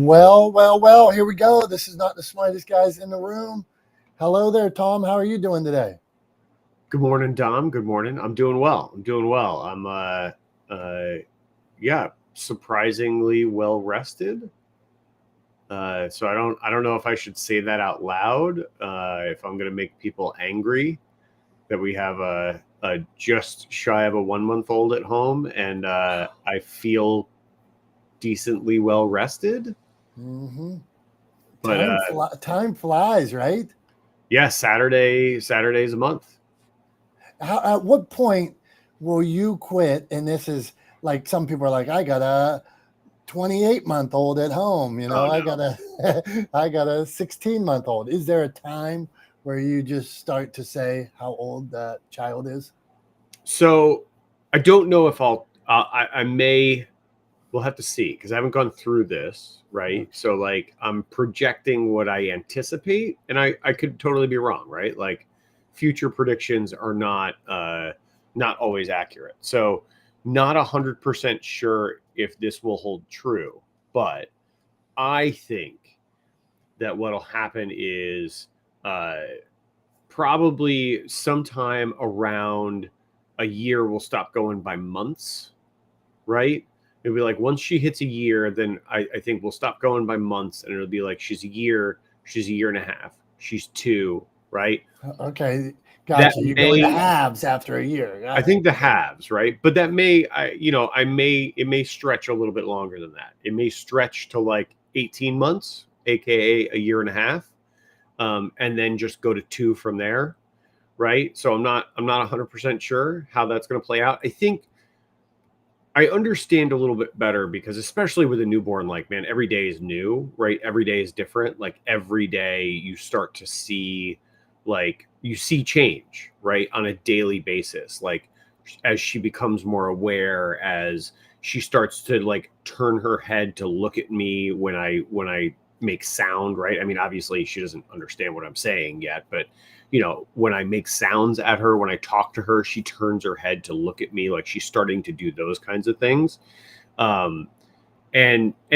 Well, here we go. This is not the smartest guys in the room. Hello there, Tom. How are you doing today? Good morning, Dom. Good morning. I'm doing well. I'm surprisingly well rested. So I don't know if I should say that out loud, if I'm going to make people angry that we have a just shy of a 1 month old at home, and I feel decently well rested. Mm-hmm. But time flies, right? yeah, Saturday's a month. At what point will you quit? And this is like, some people are like, I got a 28-month-old at home. Oh, no. I got a 16-month-old. Is there a time where you just start to say how old that child is? So I don't know if I may. We'll have to see, because I haven't gone through this, right? Okay. So like I'm projecting what I anticipate, and I could totally be wrong, right? Like future predictions are not always accurate. So not 100% sure if this will hold true, but I think that what'll happen is probably sometime around a year we'll stop going by months, right? It'll be like once she hits a year, then I think we'll stop going by months, and it'll be like she's a year and a half, she's 2, right? Okay, That gotcha. You go into may, halves after a year. Got I it. think the halves, right? But that may, it may stretch a little bit longer than that. It may stretch to like 18 months, aka a year and a half, and then just go to 2 from there, right? So I'm not 100% sure how that's going to play out. I think I understand a little bit better, because especially with a newborn, like, man, every day is new, right? Every day is different. Like every day you start to see, like you see change, right? On a daily basis. Like as she becomes more aware, as she starts to like turn her head to look at me when I make sound, right? I mean, obviously she doesn't understand what I'm saying yet, but when I make sounds at her, when I talk to her, she turns her head to look at me, like she's starting to do those kinds of things. And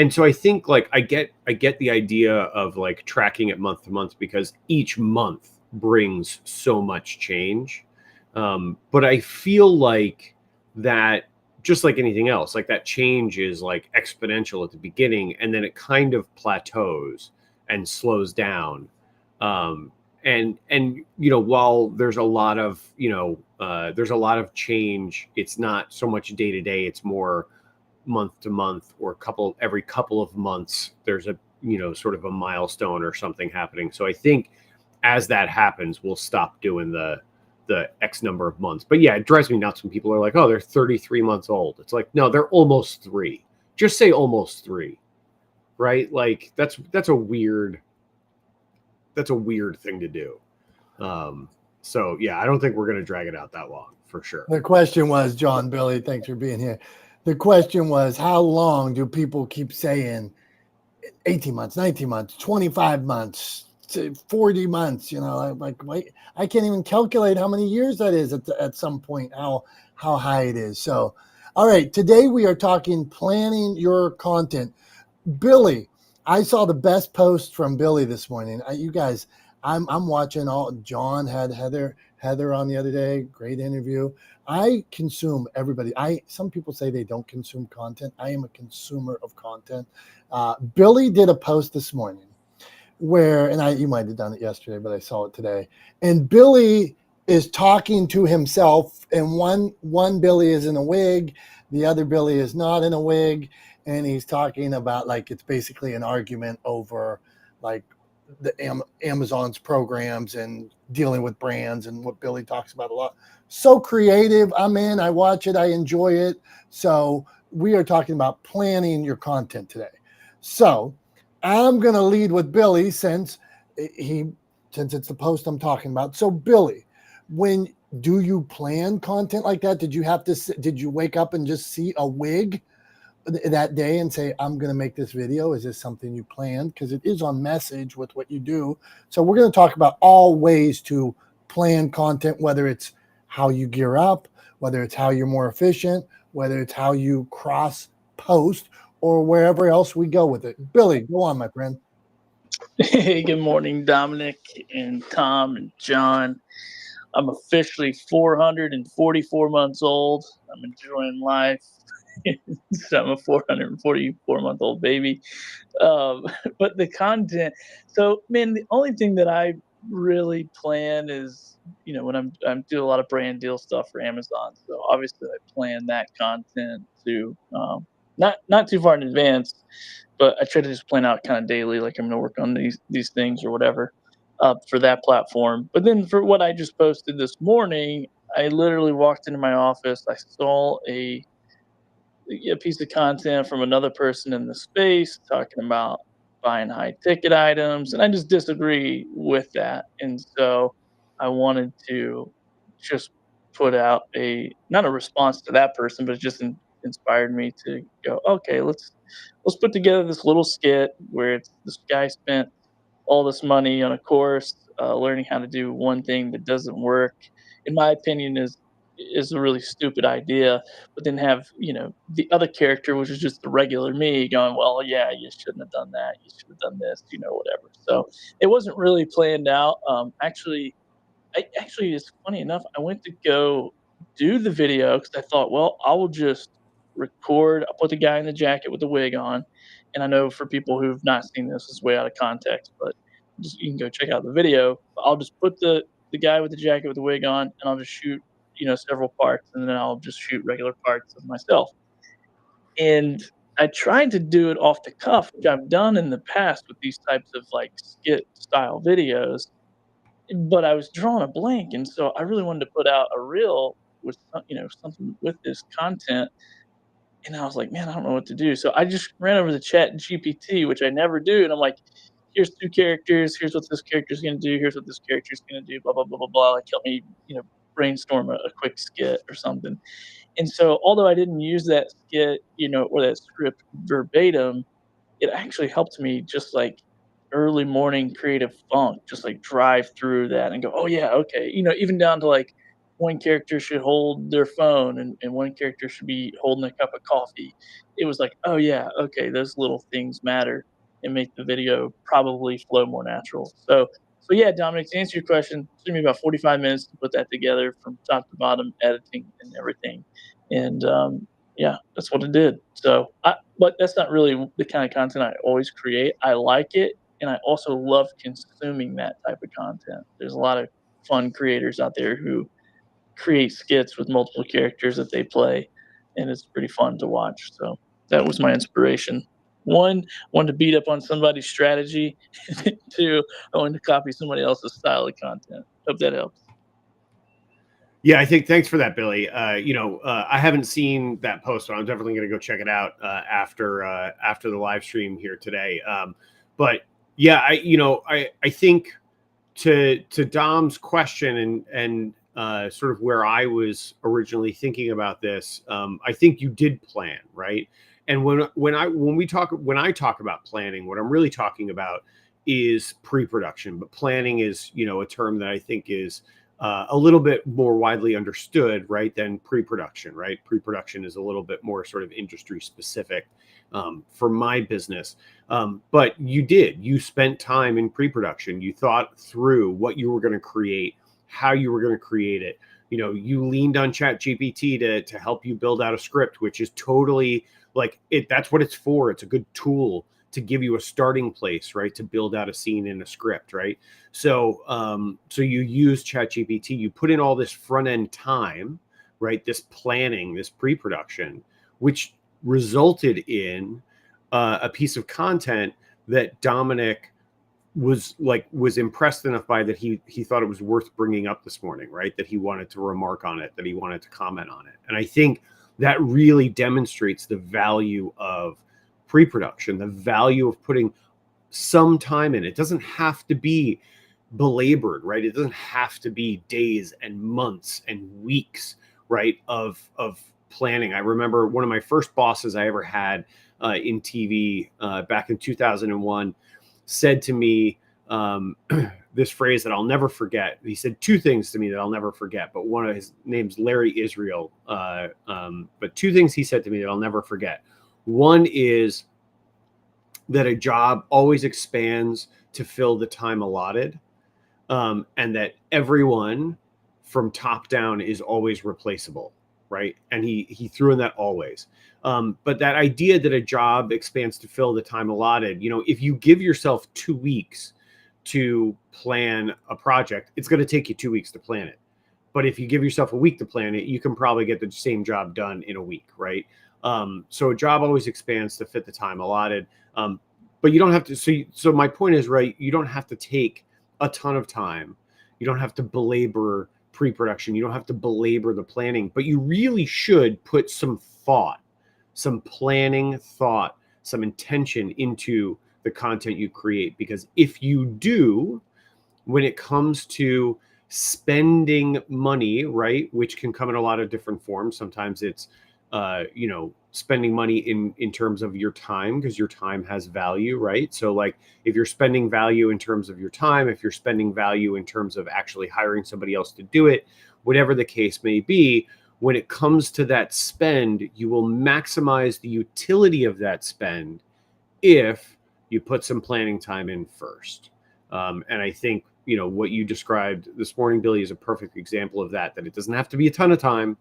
so I think like I get the idea of like tracking it month to month, because each month brings so much change. But I feel like that, just like anything else, like that change is like exponential at the beginning, and then it kind of plateaus and slows down. And while there's a lot of change, it's not so much day to day, it's more month to month, or every couple of months there's a sort of a milestone or something happening. So I think as that happens, we'll stop doing the X number of months. But yeah, it drives me nuts when people are like, oh, they're 33 months old. It's like, no, they're almost 3. Just say almost 3, right? Like that's a weird thing to do. So yeah, I don't think we're going to drag it out that long, for sure. The question was, John, Billy, thanks for being here. The question was, how long do people keep saying 18 months, 19 months, 25 months, 40 months? Like, wait, I can't even calculate how many years that is at some point, how high it is. So, all right, today we are talking planning your content. Billy, I saw the best post from Billy this morning. You guys, I'm watching all. John had Heather on the other day. Great interview. I consume everybody. Some people say they don't consume content. I am a consumer of content. Billy did a post this morning where, and you might have done it yesterday, but I saw it today. And Billy is talking to himself, and one Billy is in a wig, the other Billy is not in a wig, and he's talking about, like, it's basically an argument over like the Amazon's programs and dealing with brands, and what Billy talks about a lot. So creative. I'm in, I watch it, I enjoy it. So we are talking about planning your content today. So I'm going to lead with Billy since it's the post I'm talking about. So Billy, do you plan content like that? Did you wake up and just see a wig that day and say, I'm going to make this video? Is this something you planned? Because it is on message with what you do. So we're going to talk about all ways to plan content, whether it's how you gear up, whether it's how you're more efficient, whether it's how you cross post, or wherever else we go with it. Billy, go on, my friend. Hey, good morning, Dominic and Tom and John. I'm officially 444 months old. I'm enjoying life. So I'm a 444-month-old baby. Um, but the content. So, man, the only thing that I really plan is, when I'm doing a lot of brand deal stuff for Amazon. So obviously, I plan that content to not too far in advance, but I try to just plan out kind of daily, like I'm gonna work on these things or whatever for that platform. But then for what I just posted this morning, I literally walked into my office. I saw a piece of content from another person in the space talking about buying high ticket items, and I just disagree with that. And so I wanted to just put out not a response to that person, but it just inspired me to go, okay, let's put together this little skit where it's this guy spent all this money on a course, learning how to do one thing that doesn't work. In my opinion, is a really stupid idea. But then have the other character, which is just the regular me, going, well, yeah, you shouldn't have done that. You should have done this, whatever. So it wasn't really planned out. Actually, it's funny enough. I went to go do the video because I thought, well, I will just record. I'll put the guy in the jacket with the wig on, and I know for people who've not seen this, it's way out of context, but you can go check out the video. I'll just put the guy with the jacket with the wig on, and I'll just shoot several parts, and then I'll just shoot regular parts of myself. And I tried to do it off the cuff, which I've done in the past with these types of like skit style videos, but I was drawing a blank, and so I really wanted to put out a reel with something with this content, and I was like, man, I don't know what to do. So I just ran over the chat GPT, which I never do, and I'm like, here's two characters, here's what this character's gonna do, here's what this character's gonna do, blah blah blah blah blah. Like help me, brainstorm a quick skit or something. And so although I didn't use that skit, or that script verbatim, it actually helped me just like early morning creative funk, just like drive through that and go, oh yeah, okay. Even down to like one character should hold their phone and one character should be holding a cup of coffee. It was like, oh yeah, okay, those little things matter and make the video probably flow more natural. So yeah, Dominic, to answer your question, it took me about 45 minutes to put that together from top to bottom, editing and everything. And yeah, that's what it did. But that's not really the kind of content I always create. I like it, and I also love consuming that type of content. There's a lot of fun creators out there who create skits with multiple characters that they play, and it's pretty fun to watch. So that was my inspiration. One, wanted to beat up on somebody's strategy. Two, I wanted to copy somebody else's style of content. Hope that helps. Yeah, I think thanks for that, Billy. I haven't seen that post, so I'm definitely going to go check it out after the live stream here today. But yeah, I think to Dom's question and sort of where I was originally thinking about this, I think you did plan, right? And when I talk about planning, what I'm really talking about is pre-production. But planning is a term that I think is a little bit more widely understood, right, than pre-production, right? Pre-production is a little bit more sort of industry specific for my business. But you spent time in pre-production. You thought through what you were going to create, how you were going to create it. You leaned on ChatGPT to help you build out a script, which is totally like it. That's what it's for. It's a good tool to give you a starting place, right? To build out a scene in a script, right? So you use ChatGPT, you put in all this front end time, right? This planning, this pre-production, which resulted in a piece of content that Dominick was impressed enough by that he thought it was worth bringing up this morning, right? That he wanted to remark on it, that he wanted to comment on it. And I think that really demonstrates the value of pre-production, the value of putting some time in. It doesn't have to be belabored, right? It doesn't have to be days and months and weeks, right, of planning. I remember one of my first bosses I ever had in TV back in 2001 said to me this phrase that I'll never forget. He said two things to me that I'll never forget, but his name's Larry Israel. But two things he said to me that I'll never forget. One is that a job always expands to fill the time allotted, and that everyone from top down is always replaceable, right? And he threw in that always. But that idea that a job expands to fill the time allotted, if you give yourself 2 weeks to plan a project, it's going to take you 2 weeks to plan it. But if you give yourself a week to plan it, you can probably get the same job done in a week, right? So a job always expands to fit the time allotted. But you don't have to. So my point is, right, you don't have to take a ton of time. You don't have to belabor pre-production. You don't have to belabor the planning, but you really should put some thought, some planning thought, some intention into the content you create. Because if you do, when it comes to spending money, right, which can come in a lot of different forms. Sometimes it's, spending money in terms of your time, because your time has value, right? So like if you're spending value in terms of your time, if you're spending value in terms of actually hiring somebody else to do it, whatever the case may be, when it comes to that spend, you will maximize the utility of that spend if you put some planning time in first. And I think, what you described this morning, Billy, is a perfect example of that it doesn't have to be a ton of time,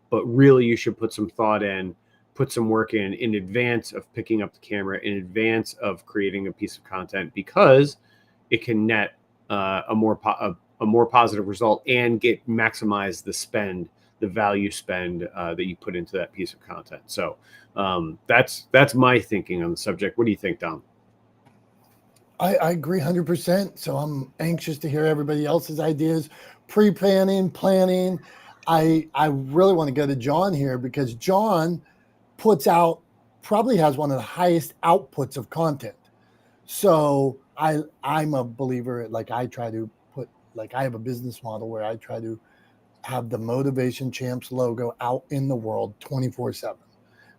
but really you should put some thought in, put some work in advance of picking up the camera, in advance of creating a piece of content, because it can net a more positive result and maximize the spend, the value spend that you put into that piece of content. So that's my thinking on the subject. What do you think, Dom? I agree 100%. So I'm anxious to hear everybody else's ideas, pre-planning, planning. I really want to go to John here, because John probably has one of the highest outputs of content. So I'm a believer, I have a business model where I try to have the Motivation Champs logo out in the world 24/7.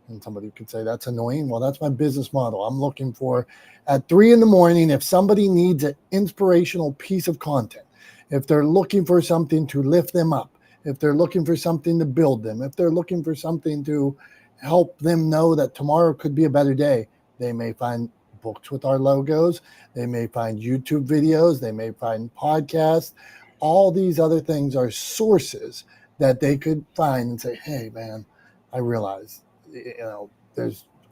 And somebody could say that's annoying. Well, that's my business model. I'm looking for at 3 a.m, if somebody needs an inspirational piece of content, if they're looking for something to lift them up, if they're looking for something to build them, if they're looking for something to help them know that tomorrow could be a better day, they may find books with our logos. They may find YouTube videos. They may find podcasts. All these other things are sources that they could find and say, hey, man, I realize,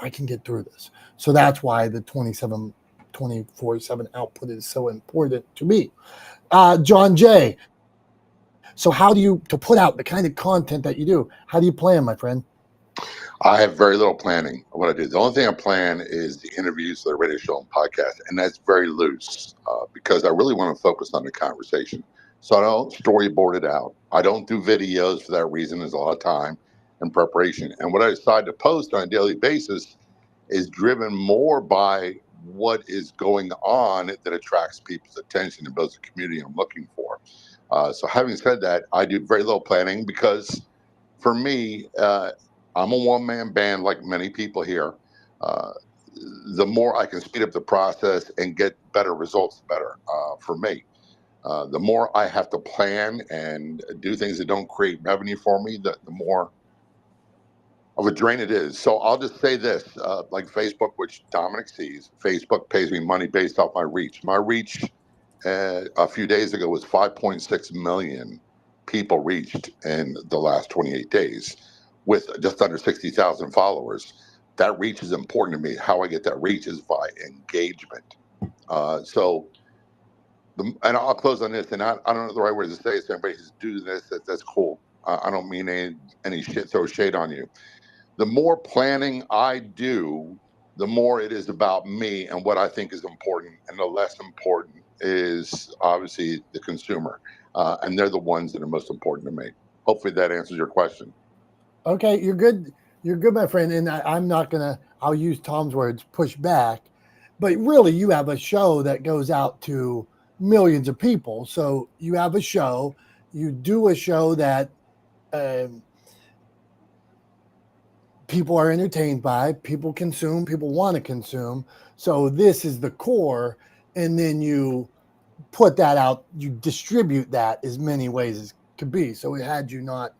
I can get through this. So that's why the 24/7 output is so important to me. John Jay, so to put out the kind of content that you do, how do you plan, my friend? I have very little planning of what I do. The only thing I plan is the interviews, the radio show, and podcast, and that's very loose because I really want to focus on the conversation. So I don't storyboard it out. I don't do videos for that reason. There's a lot of time and preparation. And what I decide to post on a daily basis is driven more by what is going on that attracts people's attention and builds the community I'm looking for. So having said that, I do very little planning because for me, I'm a one-man band like many people here. Uh, the more I can speed up the process and get better results, the better for me. The more I have to plan and do things that don't create revenue for me, the more of a drain it is. So I'll just say this, like Facebook, which Dominic sees, Facebook pays me money based off my reach. My reach a few days ago was 5.6 million people reached in the last 28 days with just under 60,000 followers. That reach is important to me. How I get that reach is by engagement. And I'll close on this, and I don't know the right word to say it. So everybody who's doing this, that's cool. I don't mean any throw shade on you. The more planning I do, the more it is about me and what I think is important, and the less important is obviously the consumer, and they're the ones that are most important to me. Hopefully that answers your question. Okay, you're good. You're good, my friend. And I'm not I'll use Tom's words, push back. But really, you have a show that goes out to millions of people. So you have a show, you do a show that people are entertained by, people consume, people want to consume. So this is the core. And then you put that out, you distribute that as many ways as could be. So had you not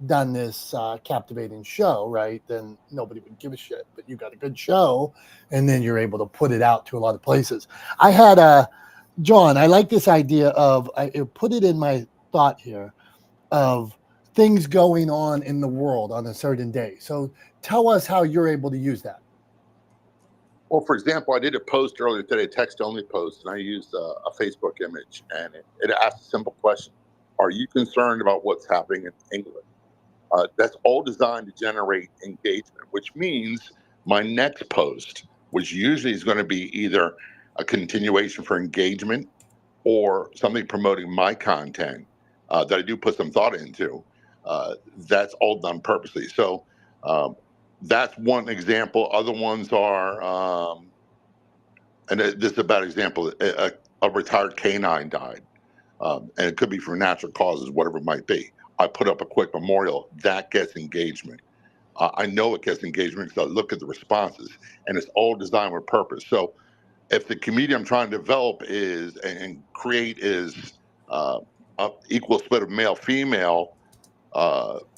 done this captivating show, right, then nobody would give a shit. But you got a good show, and then you're able to put it out to a lot of places. I had John, I like this idea of, I put it in my thought here, of things going on in the world on a certain day. So tell us how you're able to use that. Well, for example, I did a post earlier today, a text-only post, and I used a Facebook image, and it asked a simple question: are you concerned about what's happening in England? That's all designed to generate engagement, which means my next post, which usually is going to be either a continuation for engagement or something promoting my content that I do put some thought into, that's all done purposely. So um, that's one example. Other ones are, and this is a bad example, a retired canine died. And it could be for natural causes, whatever it might be. I put up a quick memorial that gets engagement. I know it gets engagement because I look at the responses, and it's all designed with purpose. So if the community I'm trying to develop is and create is a equal split of male female,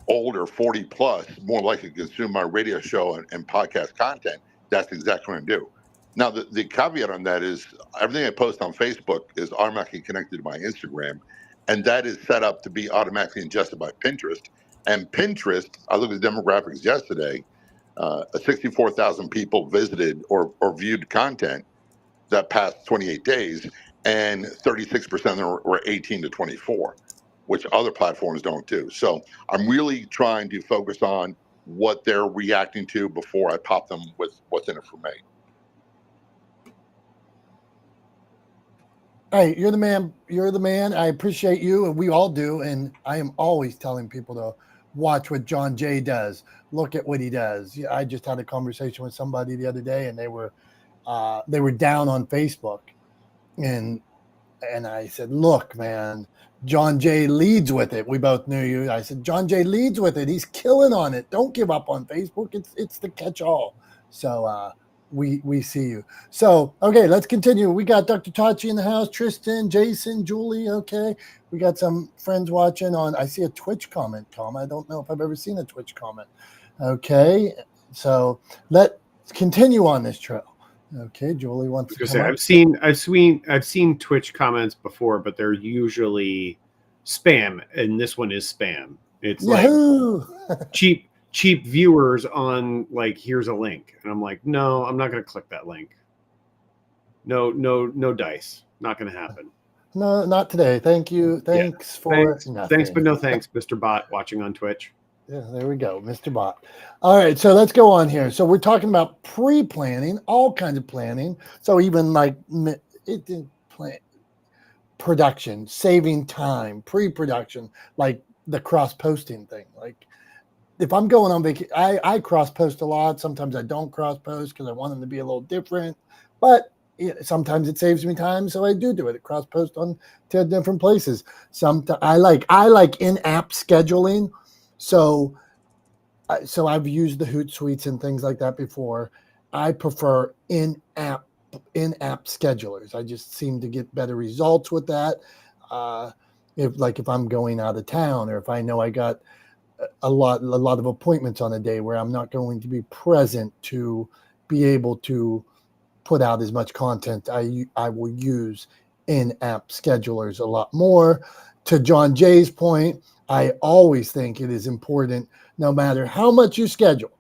older 40 plus, more likely to consume my radio show and podcast content, that's exactly what I do. Now the caveat on that is everything I post on Facebook is automatically connected to my Instagram, and that is set up to be automatically ingested by Pinterest. And Pinterest, I looked at the demographics yesterday. 64,000 people visited or viewed content that past 28 days, and 36% of them were 18 to 24, which other platforms don't do. So I'm really trying to focus on what they're reacting to before I pop them with what's in it for me. Hey, you're the man. You're the man. I appreciate you, and we all do. And I am always telling people to watch what John Jay does. Look at what he does. Yeah, I just had a conversation with somebody the other day, and they were down on Facebook, and I said, "Look, man, John Jay leads with it. We both knew you." I said, "John Jay leads with it. He's killing on it. Don't give up on Facebook. It's the catch-all." So we see you. So okay, let's continue. We got Dr. Tachi in the house, Tristan, Jason, Julie. Okay, we got some friends watching on. I see a Twitch comment, Tom. I don't know if I've ever seen a Twitch comment. Okay, so let's continue on this trail. Okay, Julie wants to come up. I've seen Twitch comments before, but they're usually spam, and this one is spam. It's Yahoo! Like cheap viewers on like, here's a link, and I'm like, no, I'm not going to click that link. No dice, not going to happen. No, not today. Thank you. Thanks for nothing. Thanks, but no thanks, Mr. Bot watching on Twitch. Yeah, there we go, Mr. Bot. All right, so let's go on here. So we're talking about pre-planning, all kinds of planning. So even like production, saving time, pre-production, like the cross-posting thing. Like if I'm going on vacation, I cross-post a lot. Sometimes I don't cross-post because I want them to be a little different. But sometimes it saves me time, so I do it. Cross-post on to different places. Sometimes I like in-app scheduling. So I've used the Hootsuite and things like that before. I prefer in-app schedulers. I just seem to get better results with that. If I'm going out of town, or if I know I got a lot of appointments on a day where I'm not going to be present to be able to put out as much content, I will use in-app schedulers a lot more. To John Jay's point, I always think it is important, no matter how much you schedule,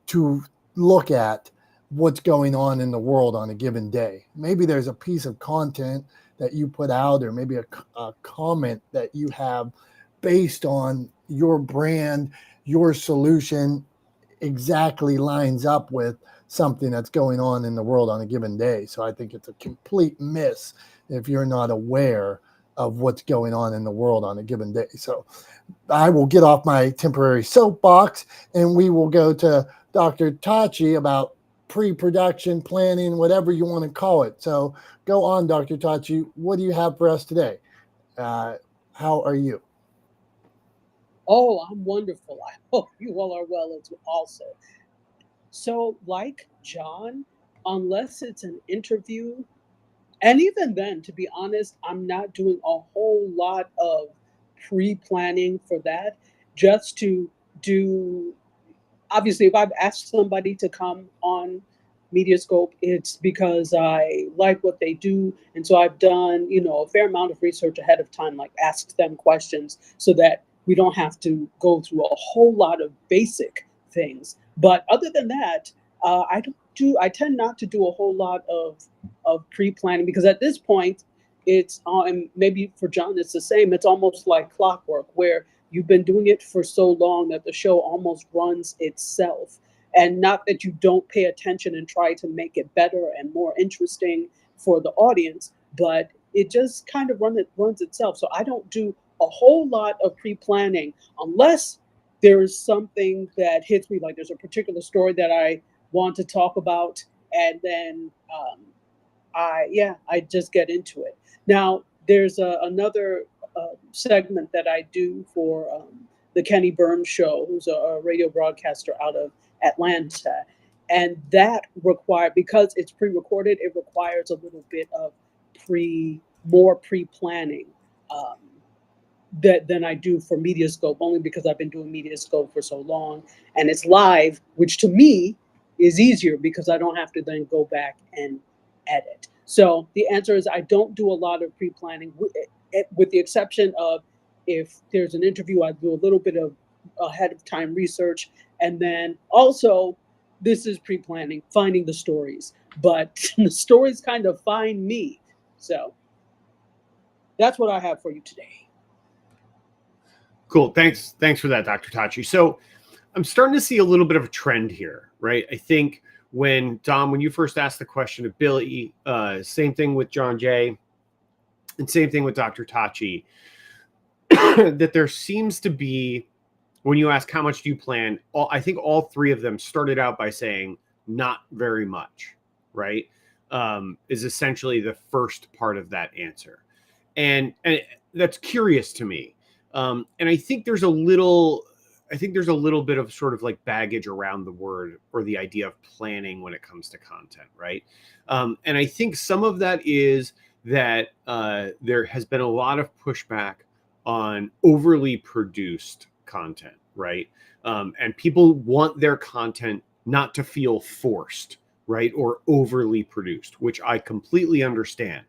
to look at what's going on in the world on a given day. Maybe there's a piece of content that you put out, or maybe a comment that you have based on your brand, your solution exactly lines up with something that's going on in the world on a given day. So I think it's a complete miss if you're not aware of what's going on in the world on a given day. So I will get off my temporary soapbox, and we will go to Dr. Tachi about pre-production planning, whatever you want to call it. So go on, Dr. Tachi. What do you have for us today? How are you? Oh, I'm wonderful. I hope you all are well as also. So, like John, unless it's an interview, and even then, to be honest, I'm not doing a whole lot of pre-planning for that. just to do. Obviously, if I've asked somebody to come on Mediascope, it's because I like what they do, and so I've done, a fair amount of research ahead of time, like ask them questions, so that we don't have to go through a whole lot of basic things. But other than that, I don't do. I tend not to do a whole lot of pre-planning, because at this point, it's and maybe for John it's the same. It's almost like clockwork, where you've been doing it for so long that the show almost runs itself. And not that you don't pay attention and try to make it better and more interesting for the audience, but it just kind of runs itself. So I don't do a whole lot of pre-planning unless there is something that hits me, like there's a particular story that I want to talk about, and then I just get into it. Now there's another segment that I do for the Kenny Burns Show, who's a radio broadcaster out of Atlanta, and that because it's pre-recorded, it requires a little bit of more pre-planning um, than I do for Mediascope, only because I've been doing Mediascope for so long, and it's live, which to me is easier because I don't have to then go back and edit. So the answer is I don't do a lot of pre-planning, with the exception of if there's an interview, I do a little bit of ahead of time research, and then also this is pre-planning, finding the stories, but the stories kind of find me. So that's what I have for you today. Cool. Thanks for that, Dr. Tachi. So I'm starting to see a little bit of a trend here, right? I think when you first asked the question of Billy, same thing with John Jay, and same thing with Dr. Tachi, that there seems to be, when you ask how much do you plan, I think all three of them started out by saying not very much, right? Is essentially the first part of that answer. And that's curious to me. And I think there's a little bit of sort of like baggage around the word or the idea of planning when it comes to content, right? And I think some of that is that there has been a lot of pushback on overly produced content, right? And people want their content not to feel forced, right? Or overly produced, which I completely understand.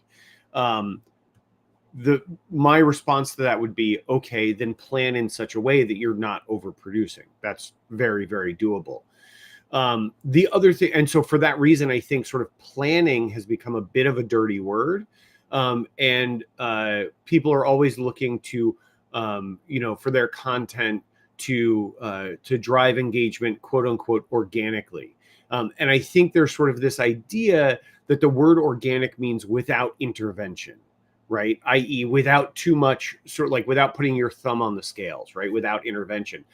My response to that would be, okay, then plan in such a way that you're not overproducing. That's very, very doable. The other thing, and so for that reason, I think sort of planning has become a bit of a dirty word. And people are always looking to, for their content to drive engagement, quote unquote, organically. And I think there's sort of this idea that the word organic means without intervention, right? I.e., without too much, sort of like without putting your thumb on the scales, right? Without intervention.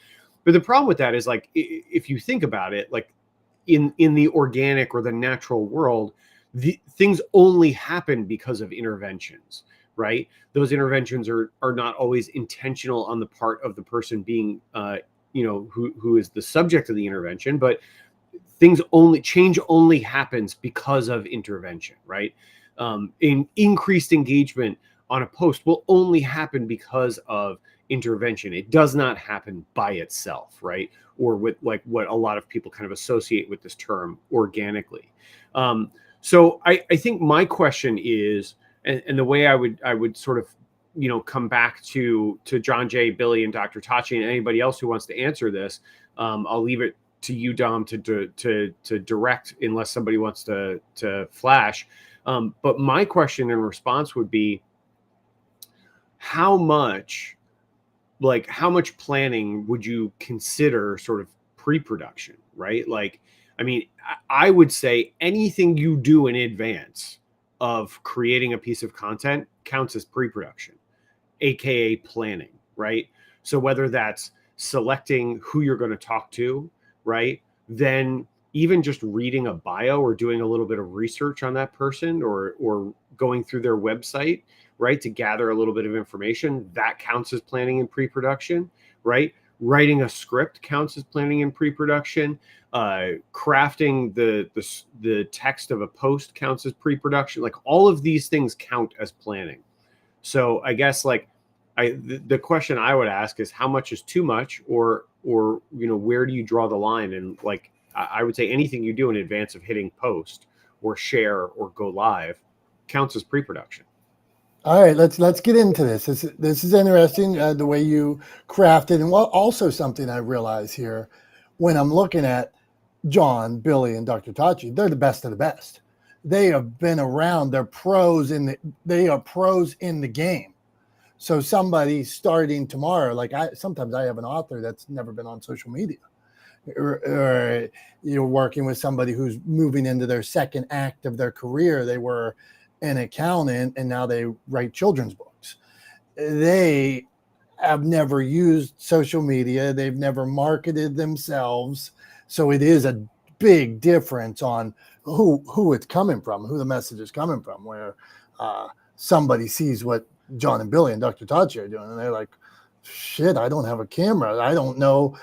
But the problem with that is, like, if you think about it, like in the organic or the natural world, things only happen because of interventions, right? Those interventions are not always intentional on the part of the person being, who is the subject of the intervention, but change only happens because of intervention, right? In increased engagement on a post will only happen because of intervention. It does not happen by itself, right? Or with like what a lot of people kind of associate with this term organically. So I think my question is, and the way I would sort of, come back to John Jay, Billy, and Dr. Tachi, and anybody else who wants to answer this, I'll leave it to you, Dom, to direct, unless somebody wants to flash. But my question in response would be, how much planning would you consider sort of pre-production, right? Like, I mean, I would say anything you do in advance of creating a piece of content counts as pre-production, AKA planning, right? So whether that's selecting who you're going to talk to, right? Then even just reading a bio or doing a little bit of research on that person, or going through their website, right, to gather a little bit of information, that counts as planning and pre-production, right? Writing a script counts as planning and pre-production. Crafting the text of a post counts as pre-production. Like, all of these things count as planning. So I guess, like, the question I would ask is how much is too much, or where do you draw the line? And like I would say anything you do in advance of hitting post or share or go live counts as pre-production. All right, let's get into this. This is interesting, the way you crafted, and also something I realize here when I'm looking at John, Billy, and Dr. Tachi, they're the best of the best. They have been around. They are pros in the game. So somebody starting tomorrow, like sometimes I have an author that's never been on social media, or you're working with somebody who's moving into their second act of their career. They were an accountant and now they write children's books. They have never used social media. They've never marketed themselves. So it is a big difference on who it's coming from, who the message is coming from, where somebody sees what John and Billy and Dr. Tachi are doing, and they're like, shit, I don't have a camera. I don't know.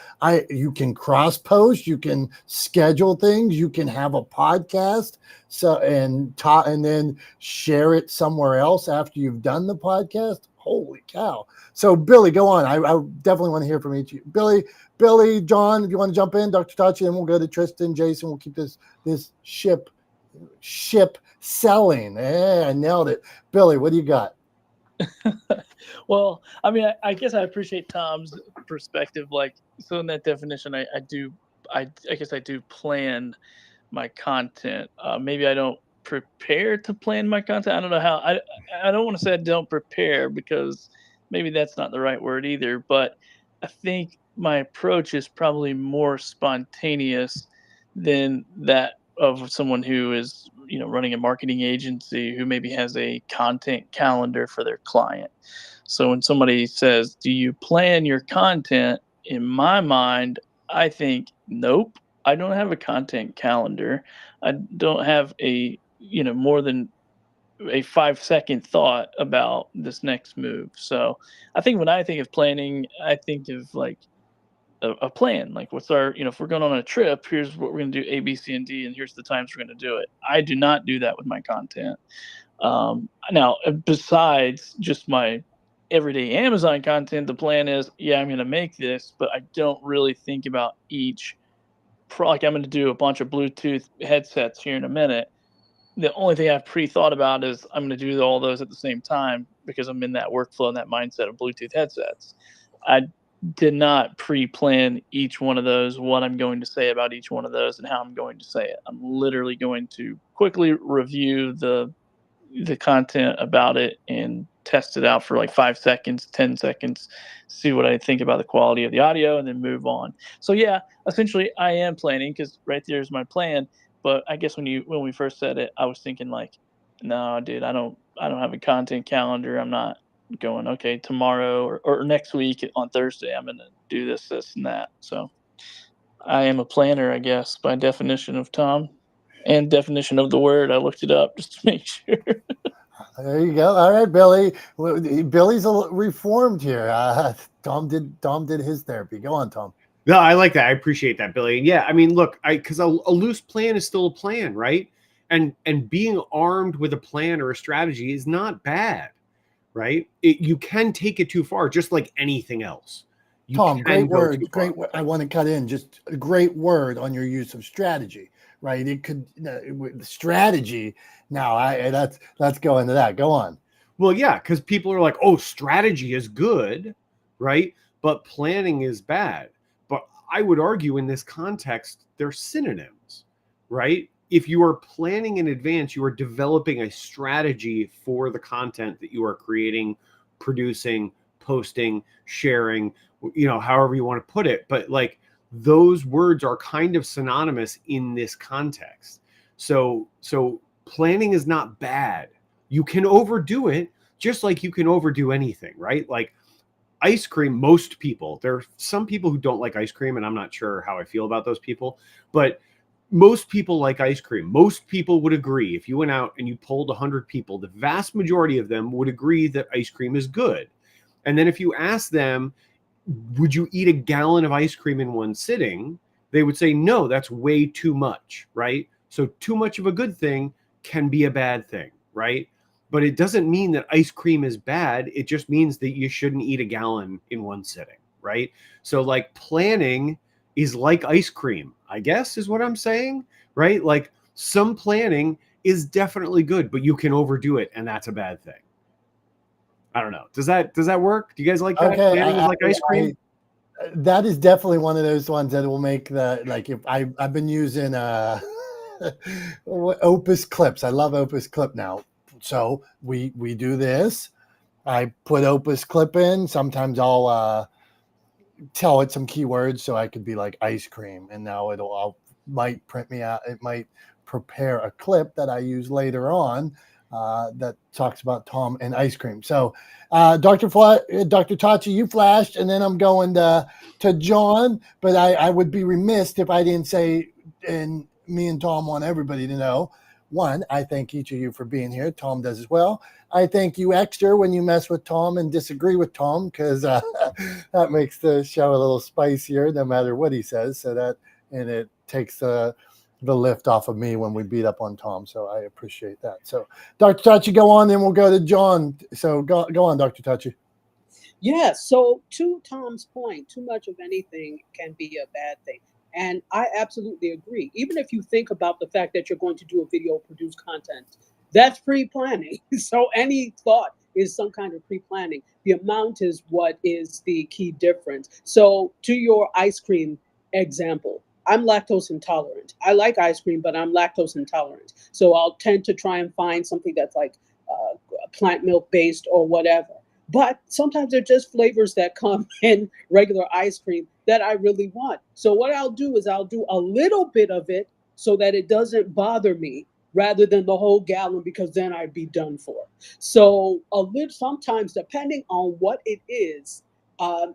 You can cross post, you can schedule things, you can have a podcast, and then share it somewhere else after you've done the podcast. Holy cow. So Billy, go on. I definitely want to hear from each of you. Billy, John, if you want to jump in, Dr. Tachi, and we'll go to Tristan, Jason. We'll keep this ship selling. I nailed it. Billy, what do you got? Well, I mean, I guess I appreciate Tom's perspective. Like, so in that definition, I guess I do plan my content. Maybe I don't prepare to plan my content. I don't know how. I don't want to say I don't prepare, because maybe that's not the right word either. But I think my approach is probably more spontaneous than that of someone who is, running a marketing agency who maybe has a content calendar for their client. So when somebody says, do you plan your content? In my mind, I think, nope, I don't have a content calendar. I don't have a, more than a 5-second thought about this next move. So I think when I think of planning, I think of like a plan. Like, what's our, if we're going on a trip, here's what we're going to do, A, B, C, and D, and here's the times we're going to do it. I do not do that with my content. Now, besides just my everyday Amazon content, the plan is, I'm going to make this, but I don't really think about each like I'm going to do a bunch of Bluetooth headsets here in a minute. The only thing I've pre-thought about is I'm going to do all those at the same time, because I'm in that workflow and that mindset of Bluetooth headsets. I did not pre-plan each one of those, what I'm going to say about each one of those and how I'm going to say it. I'm literally going to quickly review the content about it and test it out for like 5 seconds, 10 seconds, see what I think about the quality of the audio, and then move on. So essentially I am planning, because right there's my plan. But I guess when we first said it, I was thinking like, no, dude, I don't have a content calendar. I'm not going, okay, tomorrow or next week on Thursday, I'm going to do this, and that. So I am a planner, I guess, by definition of Tom, and definition of the word. I looked it up just to make sure. There you go. All right, Billy. Billy's a little reformed here. Tom did his therapy. Go on, Tom. No, I like that. I appreciate that, Billy. And yeah, I mean, look, because a loose plan is still a plan, right? And being armed with a plan or a strategy is not bad, right? You can take it too far, just like anything else. Tom, great word. Great. I want to cut in. Just a great word on your use of strategy, right? It could strategy. Now, let's go into that. Go on. Well, yeah, because people are like, oh, strategy is good, right? But planning is bad. But I would argue in this context, they're synonyms, right? If you are planning in advance, you are developing a strategy for the content that you are creating, producing, posting, sharing, however you want to put it. But like those words are kind of synonymous in this context. So planning is not bad. You can overdo it, just like you can overdo anything, right? Like ice cream, most people, there are some people who don't like ice cream, and I'm not sure how I feel about those people, but most people like ice cream. Most people would agree. If you went out and you polled 100 people, the vast majority of them would agree that ice cream is good. And then if you ask them, would you eat a gallon of ice cream in one sitting? They would say, no, that's way too much, right? So too much of a good thing can be a bad thing, right? but it doesn't mean that ice cream is bad. It just means that you shouldn't eat a gallon in one sitting, right? So like planning is like ice cream, I guess is what I'm saying, right? Like some planning is definitely good, but you can overdo it, and that's a bad thing. I don't know. Does that work? Do you guys like that? Okay, Planning is like ice cream? that is definitely one of those ones that will make the, like, if I've been using Opus clips. I love Opus clip now. So we do this. I put Opus clip in. Sometimes I'll tell it some keywords so I could be like ice cream, and now might print me out. It might prepare a clip that I use later on that talks about Tom and ice cream. So, Dr. Tachi, you flashed, and then I'm going to John. But I would be remiss if I didn't say, and me and Tom want everybody to know, one, I thank each of you for being here. Tom does as well. I thank you extra when you mess with Tom and disagree with Tom, because that makes the show a little spicier no matter what he says. So and it takes the lift off of me when we beat up on Tom. So I appreciate that. So Dr. Tachi, go on, then we'll go to John. So go on, Dr. Tachi. Yeah, so to Tom's point, too much of anything can be a bad thing. And I absolutely agree. Even if you think about the fact that you're going to do a video, produce content, that's pre-planning. So any thought is some kind of pre-planning. The amount is what is the key difference. So to your ice cream example, I'm lactose intolerant. I like ice cream, but I'm lactose intolerant. So I'll tend to try and find something that's like plant milk based or whatever. But sometimes they're just flavors that come in regular ice cream that I really want. So what I'll do is I'll do a little bit of it so that it doesn't bother me, rather than the whole gallon, because then I'd be done for. So sometimes, depending on what it is,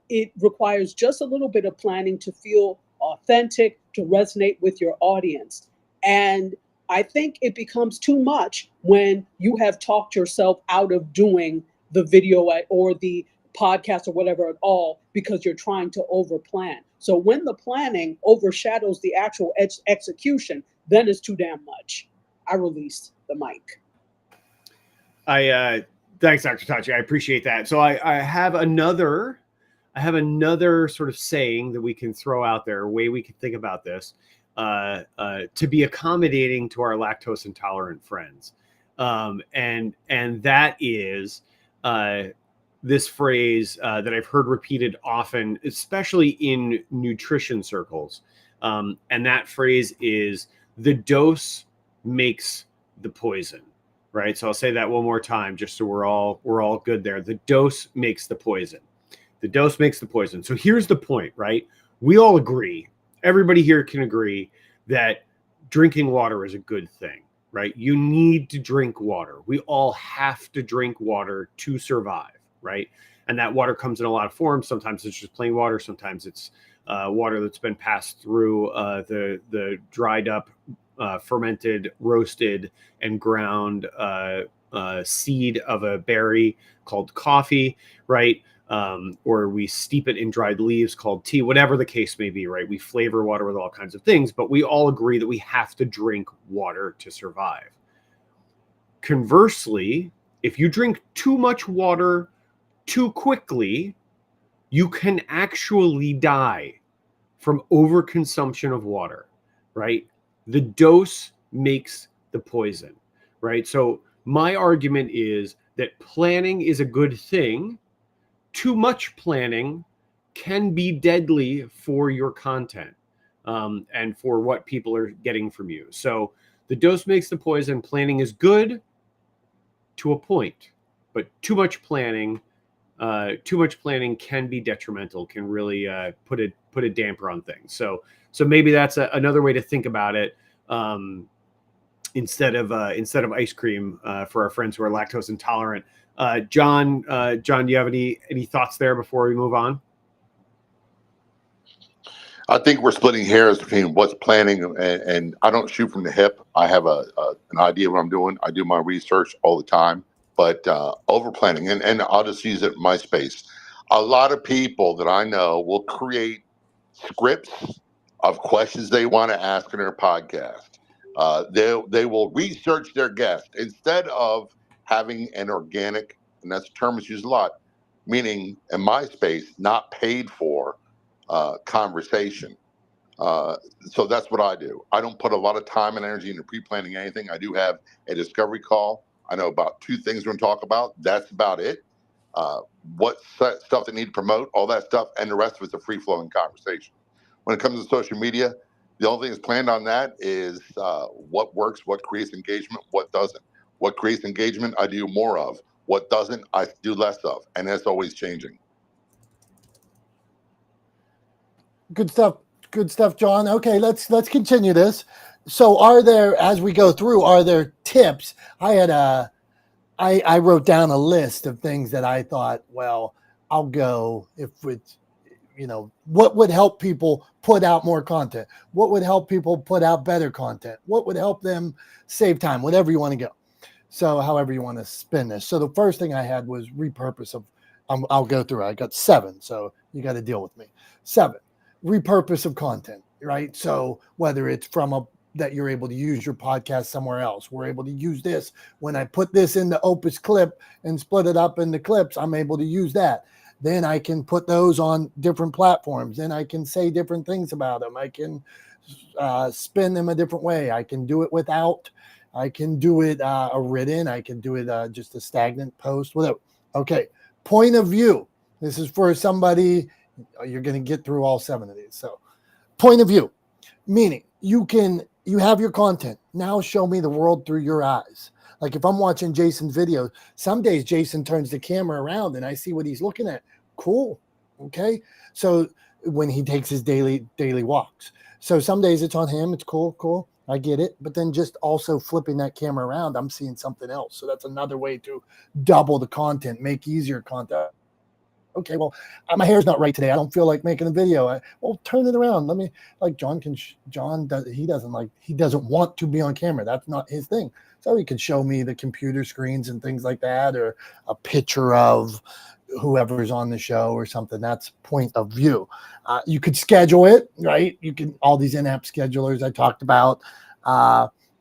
it requires just a little bit of planning to feel authentic, to resonate with your audience. And I think it becomes too much when you have talked yourself out of doing the video or the podcast or whatever at all, because you're trying to over plan. So when the planning overshadows the actual execution, then it's too damn much. I released the mic. Thanks, Dr. Tachi. I appreciate that. So I have another sort of saying that we can throw out there, a way we can think about this, to be accommodating to our lactose intolerant friends. And that is this phrase that I've heard repeated often, especially in nutrition circles. And that phrase is, the dose makes the poison, right? So I'll say that one more time, just so we're all good there. The dose makes the poison. The dose makes the poison. So here's the point, right? We all agree, everybody here can agree, that drinking water is a good thing, right? You need to drink water. We all have to drink water to survive, right? And that water comes in a lot of forms. Sometimes it's just plain water. Sometimes it's water that's been passed through the dried up, fermented, roasted, and ground seed of a berry called coffee, right? Or we steep it in dried leaves called tea, whatever the case may be, right? We flavor water with all kinds of things, but we all agree that we have to drink water to survive. Conversely, if you drink too much water too quickly, you can actually die from overconsumption of water, right? The dose makes the poison, right? So my argument is that planning is a good thing. Too much planning can be deadly for your content and for what people are getting from you. So the dose makes the poison. Planning is good to a point, but too much planning can be detrimental, can really put a damper on things. So maybe that's another way to think about it, instead of ice cream for our friends who are lactose intolerant. John, do you have any thoughts there before we move on? I think we're splitting hairs between what's planning and I don't shoot from the hip. I have an idea of what I'm doing. I do my research all the time, but over planning, and I'll just use it in my space. A lot of people that I know will create scripts of questions they want to ask in their podcast. They will research their guest instead of having an organic, and that's a term that's used a lot, meaning in my space, not paid for conversation. So that's what I do. I don't put a lot of time and energy into pre-planning anything. I do have a discovery call. I know about 2 things we're going to talk about. That's about it. What stuff they need to promote, all that stuff, and the rest of it's a free-flowing conversation. When it comes to social media, the only thing that's planned on that is what works, what creates engagement, what doesn't. What creates engagement, I do more of. What doesn't, I do less of, and that's always changing. Good stuff. Good stuff, John. Okay, let's continue this. So are there, as we go through, are there tips? I wrote down a list of things that I thought, well, I'll go if it's, what would help people put out more content? What would help people put out better content? What would help them save time? Whatever you want to go. So however you want to spin this. So the first thing I had was repurpose of, I'll go through it. I got 7, so you got to deal with me. 7, repurpose of content, right? So whether it's from that you're able to use your podcast somewhere else, we're able to use this. When I put this in the Opus clip and split it up into clips, I'm able to use that. Then I can put those on different platforms. Then I can say different things about them. I can spin them a different way. I can do it without. I can do it a written. I can do it just a stagnant post, whatever. Okay. Point of view. This is for somebody. You're going to get through all 7 of these. So point of view, meaning you have your content. Now show me the world through your eyes. Like if I'm watching Jason's videos, some days Jason turns the camera around and I see what he's looking at. Cool. Okay. So when he takes his daily walks. So some days it's on him. It's cool. I get it. But then just also flipping that camera around, I'm seeing something else. So that's another way to double the content, make easier content. Okay, well, my hair's not right today. I don't feel like making a video. Well, turn it around. Let me, like John doesn't want to be on camera. That's not his thing. So he could show me the computer screens and things like that, or a picture of whoever's on the show or something. That's point of view. You could schedule it, right? You can, all these in-app schedulers I talked about.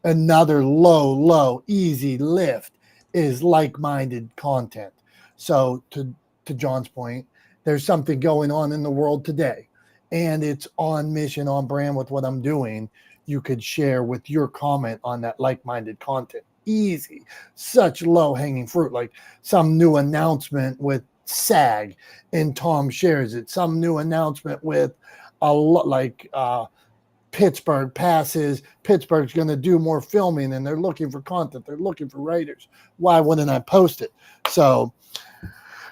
Another low, easy lift is like-minded content. So to John's point, there's something going on in the world today, and it's on mission, on brand with what I'm doing. You could share with your comment on that like-minded content. Easy, such low-hanging fruit, like some new announcement with SAG and Tom shares it. Some new announcement with Pittsburgh passes. Pittsburgh's going to do more filming, and they're looking for content. They're looking for writers. Why wouldn't I post it? So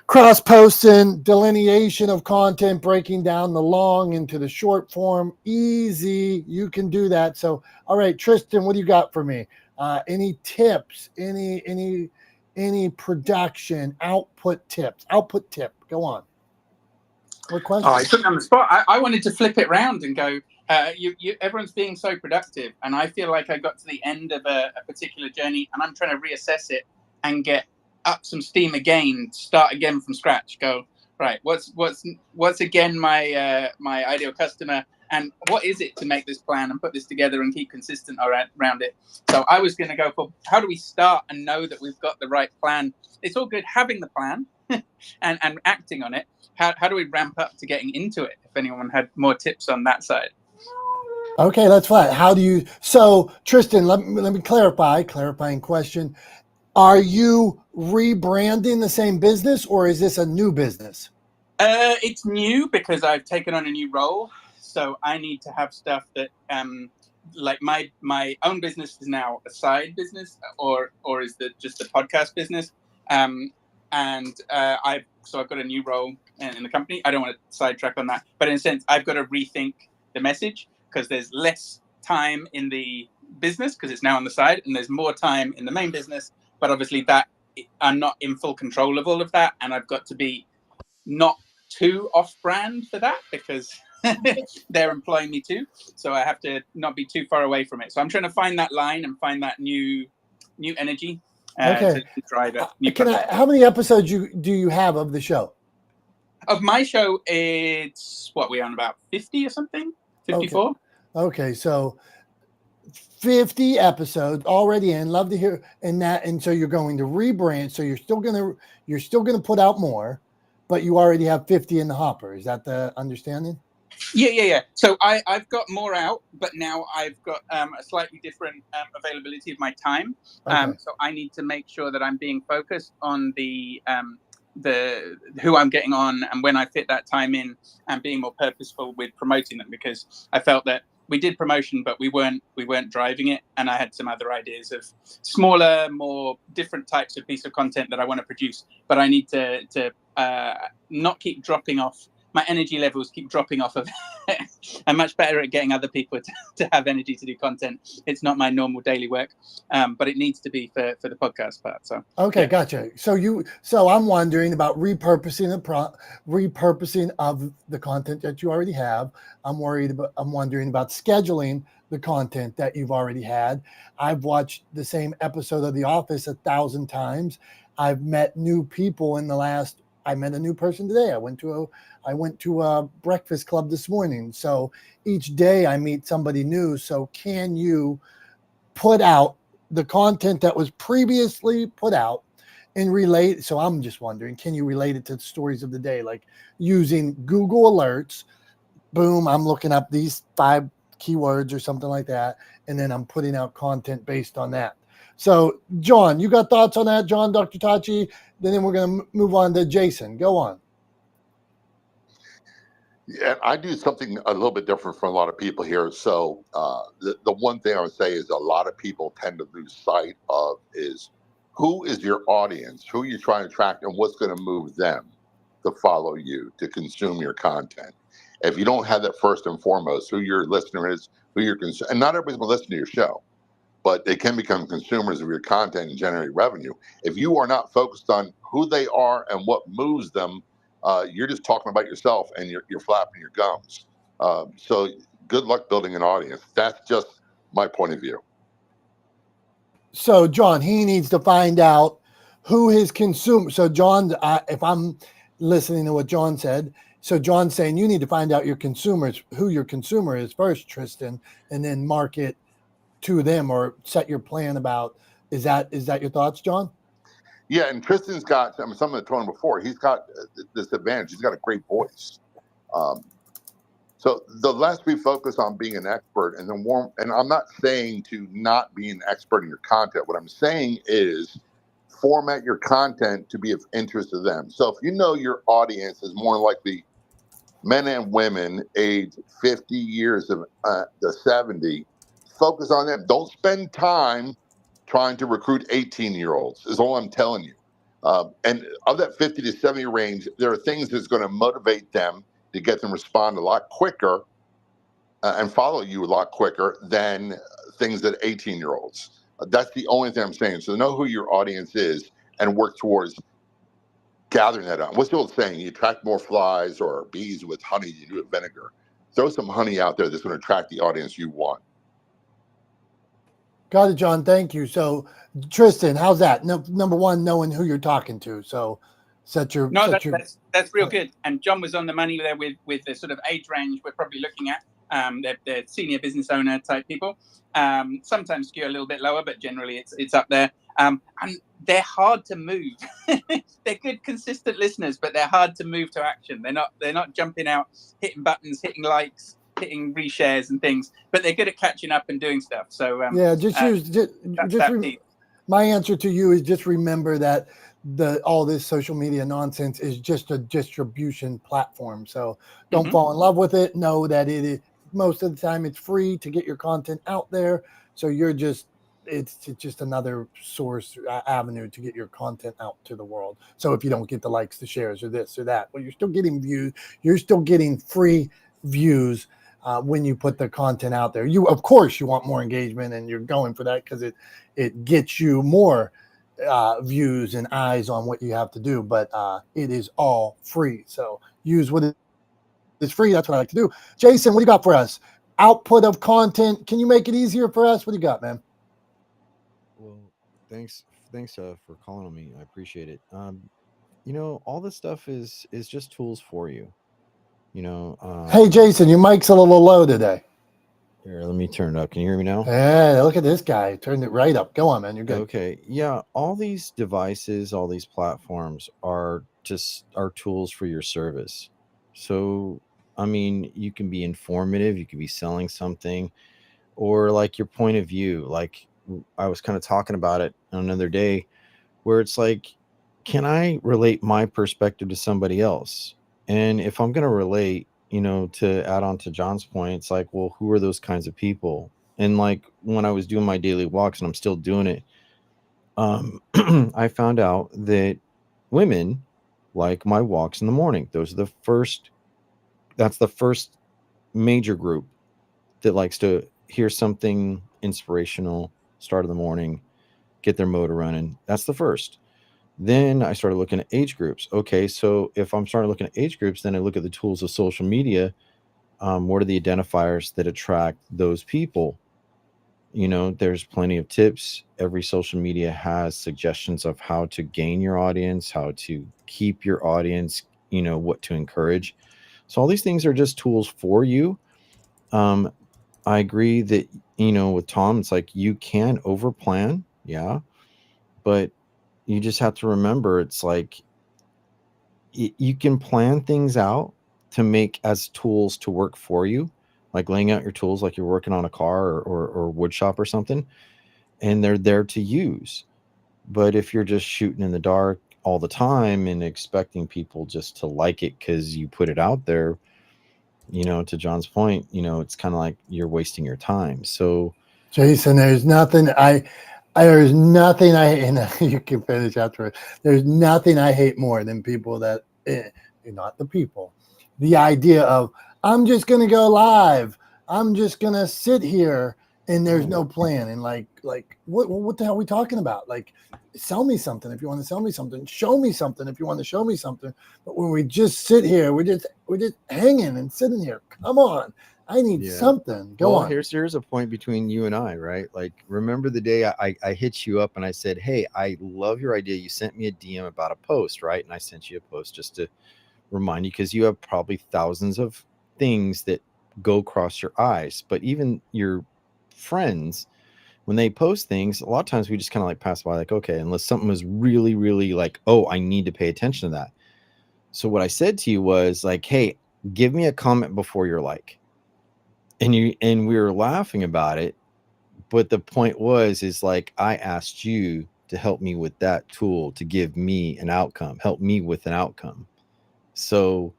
cross-posting, delineation of content, breaking down the long into the short form, easy. You can do that. So, all right, Tristan, what do you got for me? Any tips? Any production output tips? Output tip. Go on. What question? Oh, I took me on the spot. I wanted to flip it around and go. Everyone's being so productive, and I feel like I got to the end of a particular journey, and I'm trying to reassess it and get up some steam again, start again from scratch. Go right. What's again my ideal customer, and what is it to make this plan and put this together and keep consistent around it? So I was going to go for how do we start and know that we've got the right plan? It's all good having the plan and acting on it. How do we ramp up to getting into it? If anyone had more tips on that side. Okay, that's fine. How do you? So Tristan, let me clarifying question. Are you rebranding the same business, or is this a new business? It's new because I've taken on a new role. So I need to have stuff that, like my own business is now a side business, or is just a podcast business. I've got a new role in the company. I don't want to sidetrack on that, but in a sense, I've got to rethink the message because there's less time in the business because it's now on the side, and there's more time in the main business. But obviously that I'm not in full control of all of that. And I've got to be not too off brand for that because they're employing me too. So I have to not be too far away from it. So I'm trying to find that line and find that new energy to drive it. How many episodes do you have of the show? Of my show, it's what we're on about 50 or something, 54. Okay, so 50 episodes already in. Love to hear and so you're going to rebrand. So you're still gonna put out more, but you already have 50 in the hopper. Is that the understanding? Yeah. So I've got more out, but now I've got a slightly different availability of my time. Okay. So I need to make sure that I'm being focused on the who I'm getting on and when I fit that time in, and being more purposeful with promoting them, because I felt that we did promotion, but we weren't driving it, and I had some other ideas of smaller, more different types of piece of content that I want to produce, but I need to not keep dropping off. My energy levels keep dropping off of it. I'm much better at getting other people to have energy to do content. It's not my normal daily work, but it needs to be for the podcast part. So okay, yeah. Gotcha. So I'm wondering about repurposing of the content that you already have. I'm wondering about scheduling the content that you've already had. I've watched the same episode of The Office 1,000 times. I've met new people I met a new person today. I went to a breakfast club this morning. So each day I meet somebody new. So can you put out the content that was previously put out and relate? So I'm just wondering, can you relate it to the stories of the day? Like using Google Alerts, boom, I'm looking up these 5 keywords or something like that. And then I'm putting out content based on that. So John, you got thoughts on that? John, Dr. Tachi, then we're going to move on to Jason. Go on. Yeah, I do something a little bit different from a lot of people here. So the one thing I would say is a lot of people tend to lose sight of is who is your audience, who you're trying to attract, and what's going to move them to follow you, to consume your content. If you don't have that first and foremost, who your listener is, who you're and not everybody's going to listen to your show, but they can become consumers of your content and generate revenue. If you are not focused on who they are and what moves them, you're just talking about yourself and you're flapping your gums. So good luck building an audience. That's just my point of view. So John, he needs to find out who his consumer. So John, if I'm listening to what John said, so John's saying you need to find out your consumers, who your consumer is first, Tristan, and then market to them or set your plan about. Is that your thoughts, John? Yeah, and Tristan's got, I mean, someone that told him before, he's got this advantage. He's got a great voice. So the less we focus on being an expert, and and I'm not saying to not be an expert in your content. What I'm saying is format your content to be of interest to them. So if you know your audience is more likely men and women aged 50 years of to 70, focus on them. Don't spend time trying to recruit 18-year-olds, is all I'm telling you. And of that 50 to 70 range, there are things that's going to motivate them to get them respond a lot quicker and follow you a lot quicker than things that 18-year-olds. That's the only thing I'm saying. So know who your audience is and work towards gathering that up. What's the old saying? You attract more flies or bees with honey than you do with vinegar. Throw some honey out there that's going to attract the audience you want. Got it, John. Thank you. So Tristan, how's that? Number one, knowing who you're talking to. So that's real good. And John was on the money there with the sort of age range we're probably looking at. They're senior business owner type people. Sometimes skew a little bit lower, but generally it's up there. And they're hard to move. They're good, consistent listeners, but they're hard to move to action. They're not jumping out, hitting buttons, hitting likes, hitting reshares and things, but they're good at catching up and doing stuff. So my answer to you is just remember that all this social media nonsense is just a distribution platform. So don't fall in love with it. Know that it is most of the time it's free to get your content out there. So it's just another source avenue to get your content out to the world. So if you don't get the likes, the shares, or this or that, well, you're still getting views. You're still getting free views when you put the content out there. Of course, you want more engagement, and you're going for that because it gets you more views and eyes on what you have to do. But it is all free. So use what is free. That's what I like to do. Jason, what do you got for us? Output of content. Can you make it easier for us? What do you got, man? Well, thanks for calling on me. I appreciate it. All this stuff is just tools for you. Hey, Jason, your mic's a little low today. Here, let me turn it up. Can you hear me now? Hey, look at this guy. Turned it right up. Go on, man. You're good. Okay. Yeah. All these devices, all these platforms are tools for your service. So, I mean, you can be informative, you can be selling something, or like your point of view. Like I was kind of talking about it another day, where it's like, can I relate my perspective to somebody else? And if I'm going to relate, to add on to John's point, it's like, well, who are those kinds of people? And like when I was doing my daily walks, and I'm still doing it, I found out that women like my walks in the morning. That's the first major group that likes to hear something inspirational, start of the morning, get their motor running. That's the first. Then I started looking at age groups. Okay, so if I'm starting looking at age groups, then I look at the tools of social media. What are the identifiers that attract those people? There's plenty of tips. Every social media has suggestions of how to gain your audience, how to keep your audience, what to encourage. So all these things are just tools for you. I agree that, with Tom, it's like you can over plan. Yeah. But you just have to remember, it's like you can plan things out to make as tools to work for you, like laying out your tools like you're working on a car or wood shop or something, and they're there to use. But if you're just shooting in the dark all the time and expecting people just to like it because you put it out there, to John's point, it's kind of like you're wasting your time. So Jason, there's nothing I and you can finish afterwards. There's nothing I hate more than people that not the people. The idea of I'm just gonna go live. I'm just gonna sit here and there's no plan. And like what the hell are we talking about? Like, sell me something if you want to sell me something. Show me something if you want to show me something. But when we just sit here, we're just hanging and sitting here. Come on. I need something. Go on. Here's a point between you and I, right? Like, remember the day I hit you up and I said, hey, I love your idea. You sent me a DM about a post, right? And I sent you a post just to remind you, because you have probably thousands of things that go across your eyes. But even your friends, when they post things, a lot of times we just kind of like pass by, like, okay, unless something was really, really like, oh, I need to pay attention to that. So what I said to you was like, hey, give me a comment before your like. And we were laughing about it, but the point is like, I asked you to help me with that tool, to give me an outcome, help me with an outcome. So